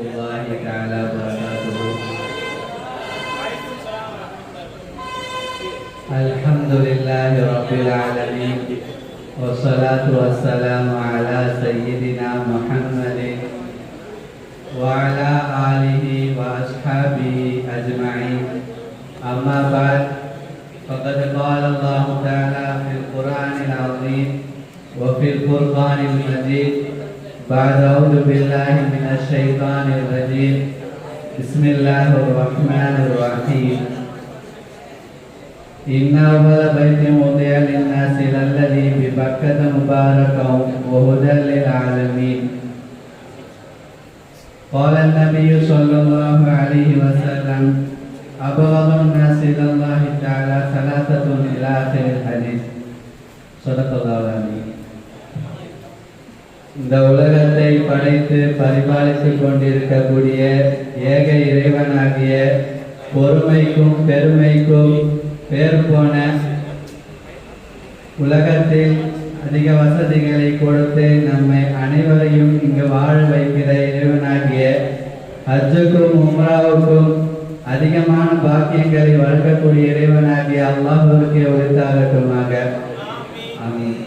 الله تعالى وبركاته. الحمد لله رب العالمين والصلاة والسلام على سيدنا محمد وعلى آله وأصحابه أجمعين. أما بعد، فقد قال الله تعالى في القرآن العظيم وفي الفرقان المجيد بعد أعوذ بالله من الشيطان الرجيم بسم الله الرحمن الرحيم. إن أول بيت وضع للناس للذي ببكة مباركا وهدى للعالمين. قال النبي صلى الله عليه وسلم: أبغض الناس إلى الله تعالى ثلاثة إلى آخر الحديث. صدق الله العظيم. இந்த உலகத்தை படைத்து பரிபாலித்துக் கொண்டிருக்கக்கூடிய ஏக இறைவனாகிய பொறுமைக்கும் பெருமைக்கும் பேர் போன உலகத்தில் அதிக வசதிகளை கொடுத்து நம்மை அனைவரையும் இங்கு வாழ வைக்கிற இறைவனாகிய ஹஜ்ஜுக்கும் உம்ராவுக்கும் அதிகமான பாக்கியங்களை வழங்கக்கூடிய இறைவனாகிய அல்லாஹ்வுக்கு உரித்தாகட்டுமாக. ஆமீன்.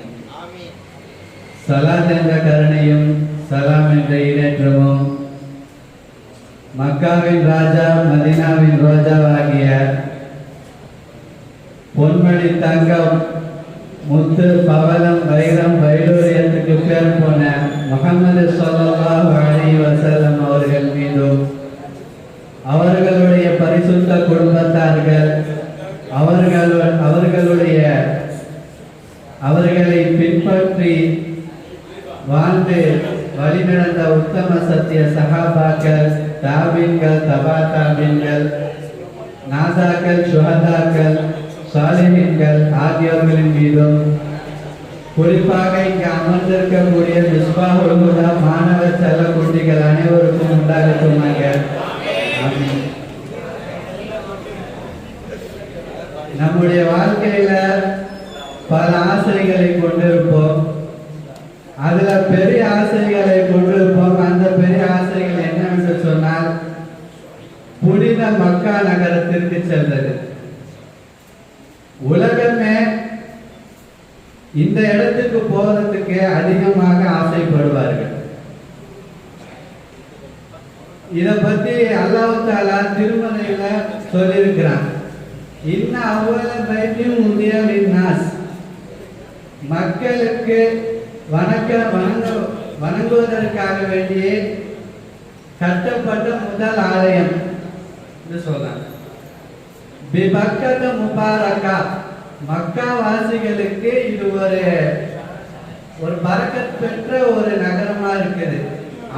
சலாத் என்ற கருணையும் சலாம் என்ற ஈடேற்றமும் மக்காவின் ராஜா மதீனாவின் ரோஜாவாகிய பொன்மணி தங்கம் முத்து பவளம் வைரம் வைடூரியத்துக்கு பேர் போன முஹம்மது ஸல்லல்லாஹு அலைஹி வஸல்லம் அவர்கள் மீதும் அவர்களுடைய பரிசுத்த குடும்பத்தார்கள் அவர்களை பின்பற்றி வாழ்ந்து வழிநடந்த உத்தம சத்திய சஹாபாக்கள், தாபீன்கள், தபா தாபீன்கள், நாசாக்கள், சுஹதாக்கள், சாலிஹீன்கள் ஆகியோர்களின் மீதும் குறிப்பாக இங்கு அமர்ந்திருக்கக்கூடிய மிஸ்பாஹுல் ஹுதா மாணவ செல்ல குட்டிகள் அனைவருக்கும் உண்டாகட்டுமாக. ஆமீன். நம்முடைய வாழ்க்கையில பல ஆசைகளை கொண்டிருப்போம். அதுல பெரிய ஆசைகளை கொண்டிருப்போம். அந்த பெரிய ஆசைகள் என்னவென்று சொன்னால், புனித மக்கா நகரத்திற்கு செல்வது. உலகமே இந்த இடத்துக்கு போறதுக்கு அதிகமாக ஆசைப்படுவார்கள். இத பத்தி அல்லாஹ் தஆலா திருமறையில சொல்லியிருக்கிறான். இன்ன அவ்வள பைத்தியும் உதிய லின்னாஸ், மக்களுக்கு வணங்குவதற்காக வேண்டியே கட்டப்பட்ட முதல் ஆலயம் என்று சொல்லலாம். பிபக்கத முபாரக்கா, மக்கா வாசிகளுக்கு இது ஒரு பரக்கத் பெற்ற ஒரு நகரமா இருக்குது.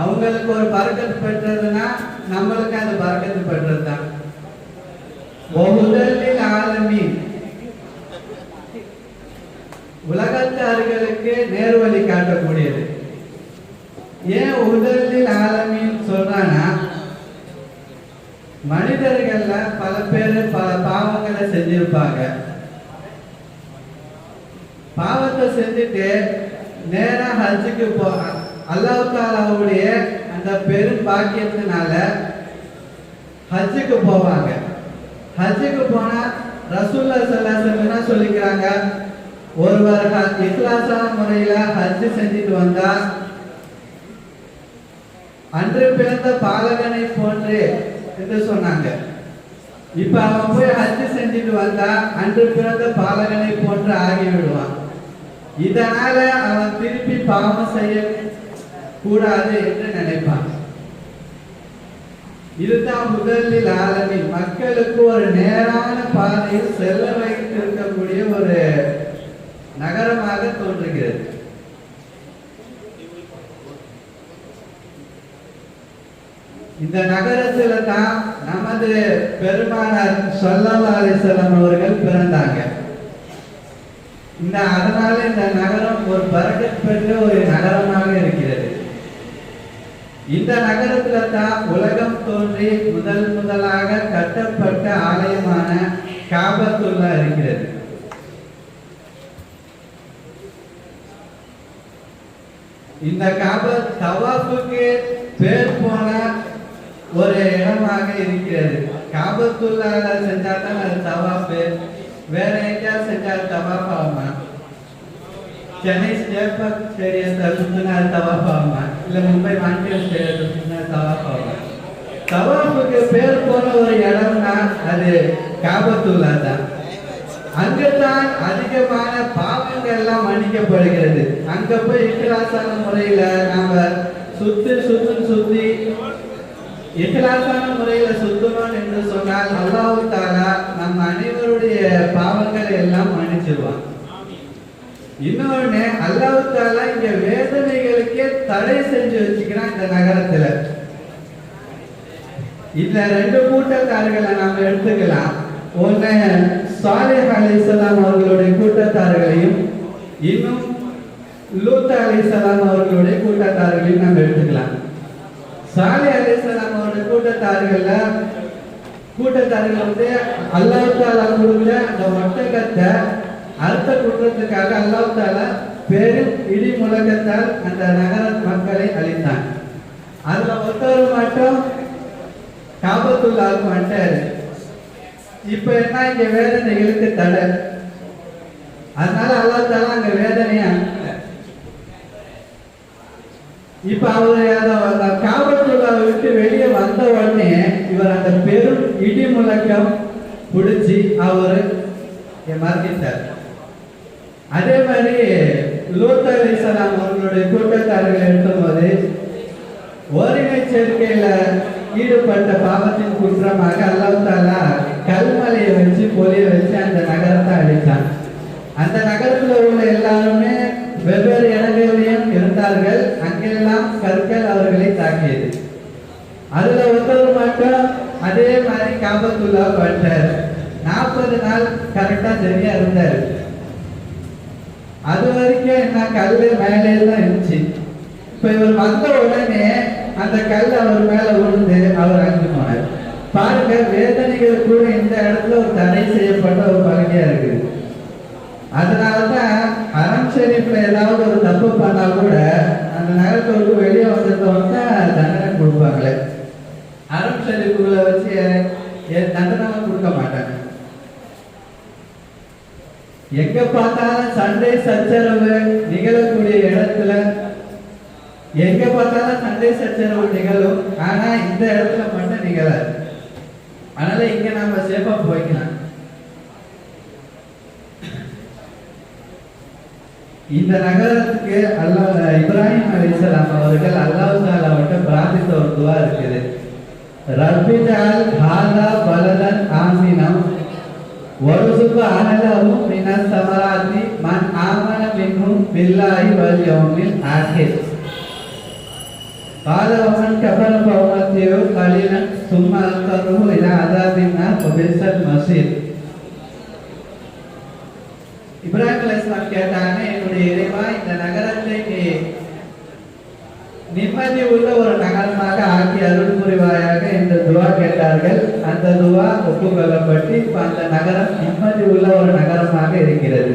அவங்களுக்கு ஒரு பரக்கத் பெற்றதுன்னா நம்மளுக்கு அது பரக்கத்து பெற்றது தான். முதலில் ஆலமீன், உலகத்தார்களுக்கு நேர்வழி காட்டக்கூடியது. ஏன் முதலில் ஆலமீன் சொல்றானா, மனிதர்கள்ல பல பேர் பல பாவங்களை செஞ்சிருப்பாங்க. பாவத்தை செஞ்சுட்டு நேரா ஹஜ்ஜுக்கு அல்லாஹ் தஆலாவுடைய அந்த பெரும் பாக்கியத்தினால ஹஜ்ஜுக்கு போவாங்க. ஹஜ்ஜுக்கு போனா ரசூலுல்லாஹி ஸல்லல்லாஹு அலைஹி வஸல்லம் சொல்லிக்கிறாங்க, ஒருவர் இக்லாஸான முறையில ஹஜ் செஞ்சுட்டு வந்தா அன்று பிறந்த பாலகனை போன்று என்று சொன்னாங்க. இப்ப அவன் போய் ஹஜ் செஞ்சுட்டு வந்தா அன்று பிறந்த பாலகனை போன்று ஆகிவிடுவான். இதனால அவன் திருப்பி பாவம் செய்ய கூடாது என்று நினைப்பான். இதுதான் முதலில் ஆலமீன், மக்களுக்கு ஒரு நேரான பாதையில் செல்ல வைத்திருக்கக்கூடிய ஒரு நகரமாக தோன்றுகிறது. இந்த நகரத்துல தான் நமது பெருமானார் ஸல்லல்லாஹு அலைஹி வஸல்லம் அவர்கள் பிறந்தாங்க. அதனால இந்த நகரம் ஒரு பரக்கத் பெற்ற ஒரு நகரமாக இருக்கிறது. இந்த நகரத்துல தான் உலகம் தோன்றி முதலாக கட்டப்பட்ட ஆலயமான காபத்துல்லா இருக்கிறது. இந்த காபா தவாஃபுக்கு பேர் போன ஒரு இடமாக இருக்கிறது. காபத்துல்லாஹ் செஞ்சா தான் அது தவாஃப், வேற எங்கேயாவது செஞ்சா தவாஃப் ஆகுமா? சென்னை ஸ்டேட் பார்க் ஸ்டேடியத்தை சுற்றினா தவாஃப் ஆகுமா? இல்லை மும்பை வான்கேட் ஸ்டேடியத்தை சுற்றினா தவாஃப் ஆகுமா? தவாஃபுக்கு பேர் போன ஒரு இடம்னா அது காபத்துல்லாஹ் தான். அங்கதான் அதிகமான பாவங்கள் எல்லாம் மன்னிக்கப்படுகிறது. அங்க போய் இக்லாசான முறையில நாம சுத்தி இக்லாசான முறையில சுத்தணும் என்று சொன்னால் அல்லாஹ் தஆலா நம்ம அனைவருடைய பாவங்களை எல்லாம் மன்னிச்சிருவான். இன்னொன்னு அல்லாஹ் தஆலா இங்க வேதனைகளுக்கே தடை செஞ்சு வச்சுக்கிறான் இந்த நகரத்துல. இதுல ரெண்டு கூட்டத்தார்களை நாம எடுத்துக்கலாம். ஒன்னு சாலிஹ் அலைஹிஸ்ஸலாம் அவர்களுடைய கூட்டத்தார்களையும் இன்னும் லூத் அலைஹிஸ்ஸலாம் அவர்களுடைய கூட்டத்தார்களையும் நம்ம எடுத்துக்கலாம். சாலிஹ் அலைஹிஸ்ஸலாம் அவருடைய கூட்டத்தார்கள் வந்து அல்லாஹ் தஆலா கொடுத்த அந்த ஒட்டகத்தை அடுத்த குற்றத்துக்காக அல்லாஹ் தஆலா பெரும் இடி முழக்கத்தால் அந்த நகர மக்களை அழித்தான். அதுல ஒருத்தர் மட்டும் காபத்துல்லாஹ்க்கு வந்துட்டாரு. இப்ப என்ன, இங்க வேதனைகளுக்கு தடை. அதனால அல்லாஹ் தஆலா அங்க வேதனையா இப்ப அவரு அந்த காபத்துல்லாஹ் விட்டு வெளியே வந்த உடனே இவர் அந்த பெரும் இடி முழக்கம் பிடிச்சி அவரு மறந்துட்டார். அதே மாதிரி லூத் அலைஹிஸ்ஸலாம் அவர்களுடைய கூட்டத்தார்கள் எடுக்கும்போது ஓரினை சேர்க்கையில ஈடுபட்ட பாவத்தின் குற்றமாக அல்லாஹ் தஆலா கல்மலையை வச்சு பொலிய வச்சு அந்த நகரத்தை அழித்தான். அந்த நகரத்தில் உள்ள எல்லாருமே வெவ்வேறு இடங்களிலும் இருந்தார்கள். அங்கெல்லாம் கற்கள் அவர்களை தாக்கியது. அதுல ஒருத்தர் மட்டும் அதே மாதிரி காபத்துல்லாஹ் பட்டார். 40 நாள் கரெக்டா சரியா இருந்தாரு. அது வரைக்கும் என்ன, கல்லு மேலே தான் இருந்துச்சு. இப்ப இவர் வந்த உடனே அந்த கல் அவர் மேல விழுந்து அவர் அழிஞ்சு போனார். பாருங்க, வேதனைகள் கூட இந்த இடத்துல ஒரு தடை செய்யப்பட்ட ஒரு பகுதியா இருக்குது. அதனாலதான் ஹரம் ஷரீஃப்ல ஏதாவது ஒரு தப்பு பண்ணா கூட அந்த நகரத்தை விட்டு வெளியே வந்ததோட தண்டனை கொடுப்பாங்களே. ஹரம் ஷரீஃப்குள்ள வச்சு தண்டனை கொடுக்க மாட்டாங்க. எங்க பார்த்தாலும் சண்டை சச்சரவு நிகழக்கூடிய இடத்துல எங்க பார்த்தாலும் சண்டை சச்சரவு நிகழும். ஆனா இந்த இடத்துல மட்டும் நிகழாது. அதனால இங்க நாம சேஃபா போய்க்கலாம். இந்த நகரத்துக்கு இப்ராஹிம் அலைஹிஸ்ஸலாம் அவர்கள் அல்லாஹ் தஆலாவிட்ட பிரார்த்தித்த ஒரு துஆ இருக்குது. ரப்பி ஜஅல் ஹாதா பலதன் ஆமினம் வர்ஸுக் அஹலஹு மினஸ் ஸமராத்தி மன் ஆமன மின்ஹும் பில்லாஹி வல் யௌமில் ஆகிர். قال ومن كفر فأمتعه قليلا ثم أضطره إلى عذاب النار وبئس المصير. இப்ராஹிம் அலைஹிஸ்ஸலாம் கேட்டாங்க, என்னுடைய இறைவா, இந்த நகரத்தை நிம்மதி உள்ள ஒரு நகரமாக ஆக்கி அருள் புரிவாயாக என்று துவா கேட்டார்கள். அந்த துவா ஒப்புக்கொள்ளப்பட்டு இப்ப அந்த நகரம் நிம்மதி உள்ள ஒரு நகரமாக இருக்கிறது.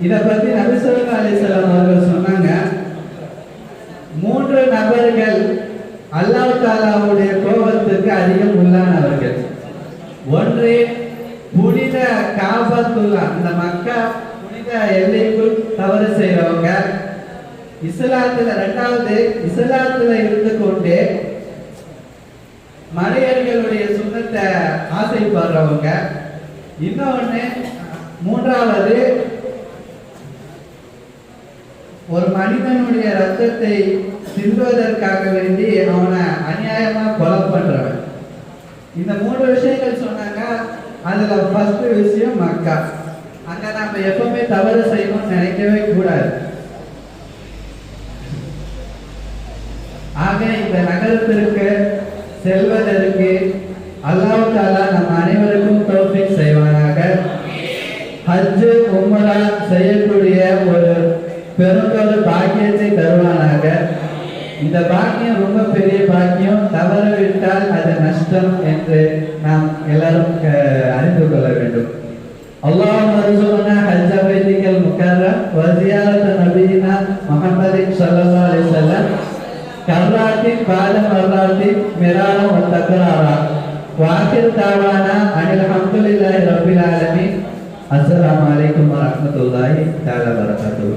இத பத்தி நபி ஸல்லல்லாஹு அலைஹி வஸல்லம் அவர்கள் சொன்னாங்க, 3 நபர்கள் அல்லாஹ் தஆலாவுடைய கோபத்துக்கு அதிகம் உள்ளானவர்கள். ஒன்று புனித காபத்துல்லாஹ், இந்த மக்கா புனித எல்லைக்குள் தவறு செய்றவங்க. இரண்டாவது இஸ்லாத்துல இருந்து கொண்டு மலையர்களுடைய சுண்ணத்தை ஆசைப்படுறவங்க. இன்னொன்னு மூன்றாவது ஒரு மனிதனுடைய ரத்தத்தை சிந்துவதற்காக வேண்டி அவனை அநியாயமா கொலை பண்றவன். இந்த 3 விஷயங்கள் சொன்னாங்க. அதுல ஃபர்ஸ்ட் விஷயம் மக்கா. அங்க நாம எப்பவுமே தவறு செய்யணும்னு நினைக்கவே கூடாது. ஆக இந்த நகரத்திற்கு செல்வதற்கு அல்லாஹ் தஆலா நம் அனைவருக்கும் தௌஃபீக் செய்வானாக. ஹஜ் உம்ரா செய்யக்கூடிய ஒரு பெருந்தொரு பாக்கியத்தை தருவானாக. இந்த பாக்கியம் ரொம்ப பெரிய பாக்கியம். தவறு விட்டால் அது நஷ்டம் என்று நாம் எல்லாரும் அறிந்து கொள்ள வேண்டும். அல்லாஹும்ம அர்ஸுக்னா ஹஜ்ஜ பைத்திக்கல் முக்கர்ரம் வ ஜியாரத நபியினா முஹம்மதின் ஸல்லல்லாஹு அலைஹி வஸல்லம் கர்ராத்தின் பாத மர்ராத்தின் மிராரம் தக்கராரா வாக்கில் தாவானா அனில் அல்ஹம்துலில்லாஹி ரப்பில் ஆலமீன். அஸ்ஸலாமு அலைக்கும் வரஹ்மத்துல்லாஹி தஆலா வபரகாத்துஹு.